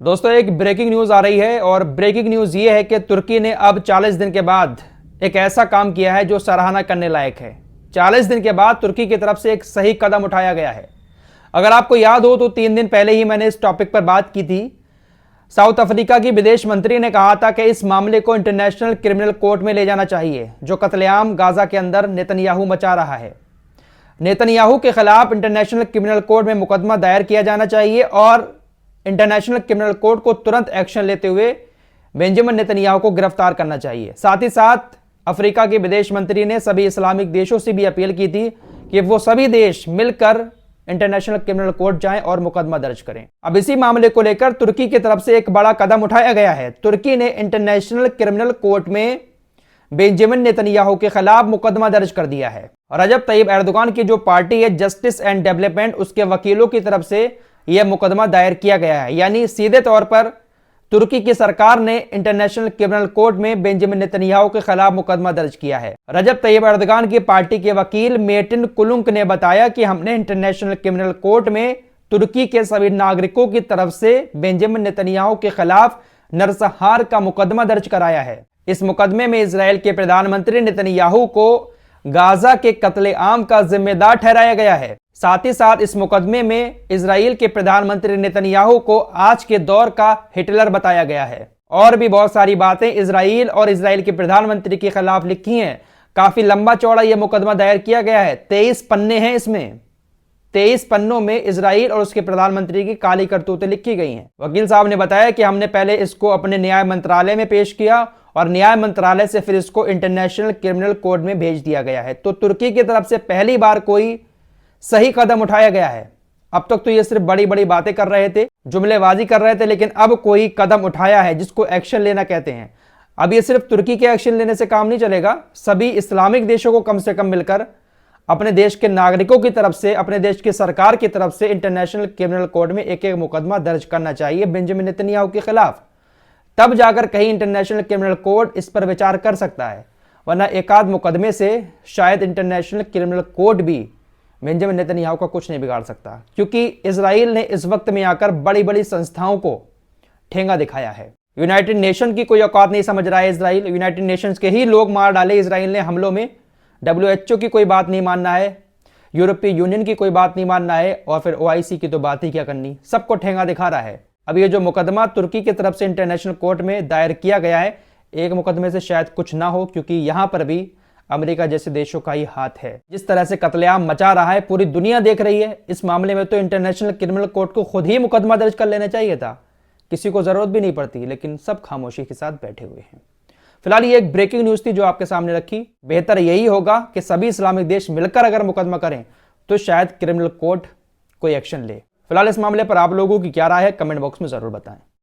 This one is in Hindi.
दोस्तों एक ब्रेकिंग न्यूज आ रही है और ब्रेकिंग न्यूज ये है कि तुर्की ने अब 40 दिन के बाद एक ऐसा काम किया है जो सराहना करने लायक है। 40 दिन के बाद तुर्की की तरफ से एक सही कदम उठाया गया है। अगर आपको याद हो तो 3 दिन पहले ही मैंने इस टॉपिक पर बात की थी। साउथ अफ्रीका की विदेश मंत्री ने कहा था कि इस मामले को इंटरनेशनल क्रिमिनल कोर्ट में ले जाना चाहिए जो कत्लेआम गाजा के अंदर नेतन्याहू मचा रहा है। नेतन्याहू के खिलाफ इंटरनेशनल क्रिमिनल कोर्ट में मुकदमा दायर किया जाना चाहिए और इंटरनेशनल क्रिमिनल कोर्ट को तुरंत एक्शन लेते हुए बेंजामिन नेतन्याहू को गिरफ्तार करना चाहिए। साथ ही साथ अफ्रीका के विदेश मंत्री ने सभी इस्लामिक देशों से भी अपील की थी कि वो सभी देश मिलकर इंटरनेशनल क्रिमिनल कोर्ट जाएं और मुकदमा दर्ज करें। अब इसी मामले को लेकर तुर्की की तरफ से एक बड़ा कदम उठाया गया है। तुर्की ने इंटरनेशनल क्रिमिनल कोर्ट में बेंजामिन नेतन्याहू के खिलाफ मुकदमा दर्ज कर दिया है। रजब तैयब एर्दोगान की जो पार्टी है जस्टिस एंड डेवलपमेंट, उसके वकीलों की तरफ से यह मुकदमा दायर किया गया है। यानी सीधे तौर पर तुर्की की सरकार ने इंटरनेशनल क्रिमिनल कोर्ट में बेंजामिन नेतन्याहू के खिलाफ मुकदमा दर्ज किया है। रजब तैयब एर्दोगान की पार्टी के वकील मेटिन कुलुंक ने बताया कि हमने इंटरनेशनल क्रिमिनल कोर्ट में तुर्की के सभी नागरिकों की तरफ से बेंजामिन नेतन्याहू के खिलाफ नरसंहार का मुकदमा दर्ज कराया है। इस मुकदमे में इजराइल के प्रधानमंत्री नेतन्याहू को गाजा के कत्लेआम का जिम्मेदार ठहराया गया है। साथ ही साथ इस मुकदमे में इजराइल के प्रधानमंत्री नेतन्याहू को आज के दौर का हिटलर बताया गया है। और भी बहुत सारी बातें इजराइल और इजराइल के प्रधानमंत्री के खिलाफ लिखी हैं। काफी लंबा चौड़ा यह मुकदमा दायर किया गया है। 23 पन्ने हैं इसमें। 23 पन्नों में इजराइल और उसके प्रधानमंत्री की काली करतूतें लिखी गई हैं। वकील साहब ने बताया कि हमने पहले इसको अपने न्याय मंत्रालय में पेश किया और न्याय मंत्रालय से फिर इसको इंटरनेशनल क्रिमिनल कोर्ट में भेज दिया गया है। तो तुर्की की तरफ से पहली बार कोई सही कदम उठाया गया है। अब तक तो ये सिर्फ बड़ी बड़ी बातें कर रहे थे, जुमलेबाजी कर रहे थे, लेकिन अब कोई कदम उठाया है जिसको एक्शन लेना कहते हैं। अब ये सिर्फ तुर्की के एक्शन लेने से काम नहीं चलेगा। सभी इस्लामिक देशों को कम से कम मिलकर अपने देश के नागरिकों की तरफ से, अपने देश की सरकार की तरफ से इंटरनेशनल क्रिमिनल कोर्ट में एक एक मुकदमा दर्ज करना चाहिए बेंजामिन नेतन्याहू के खिलाफ। तब जाकर कहीं इंटरनेशनल क्रिमिनल कोर्ट इस पर विचार कर सकता है, वरना एकाध मुकदमे से शायद इंटरनेशनल क्रिमिनल कोर्ट भी बेंजामिन नेतन्याहू का कुछ नहीं बिगाड़ सकता, क्योंकि इजराइल ने इस वक्त में आकर बड़ी बड़ी संस्थाओं को ठेंगा दिखाया है। यूनाइटेड नेशन की कोई औकात नहीं समझ रहा है इजराइल। यूनाइटेड नेशंस के ही लोग मार डाले इजराइल ने हमलों में। WHO की कोई बात नहीं मानना है, यूरोपीय यूनियन की कोई बात नहीं मानना है, और फिर OIC की तो बात ही क्या करनी। सबको ठेंगा दिखा रहा है। अब ये जो मुकदमा तुर्की की तरफ से इंटरनेशनल कोर्ट में दायर किया गया है, एक मुकदमे से शायद कुछ ना हो, क्योंकि यहां पर भी अमेरिका जैसे देशों का ही हाथ है। जिस तरह से कत्लेआम मचा रहा है पूरी दुनिया देख रही है। इस मामले में तो इंटरनेशनल क्रिमिनल कोर्ट को खुद ही मुकदमा दर्ज कर लेना चाहिए था, किसी को जरूरत भी नहीं पड़ती, लेकिन सब खामोशी के साथ बैठे हुए हैं। फिलहाल ये एक ब्रेकिंग न्यूज थी जो आपके सामने रखी। बेहतर यही होगा कि सभी इस्लामिक देश मिलकर अगर मुकदमा करें तो शायद क्रिमिनल कोर्ट कोई एक्शन ले। फिलहाल इस मामले पर आप लोगों की क्या राय है, कमेंट बॉक्स में जरूर बताएं।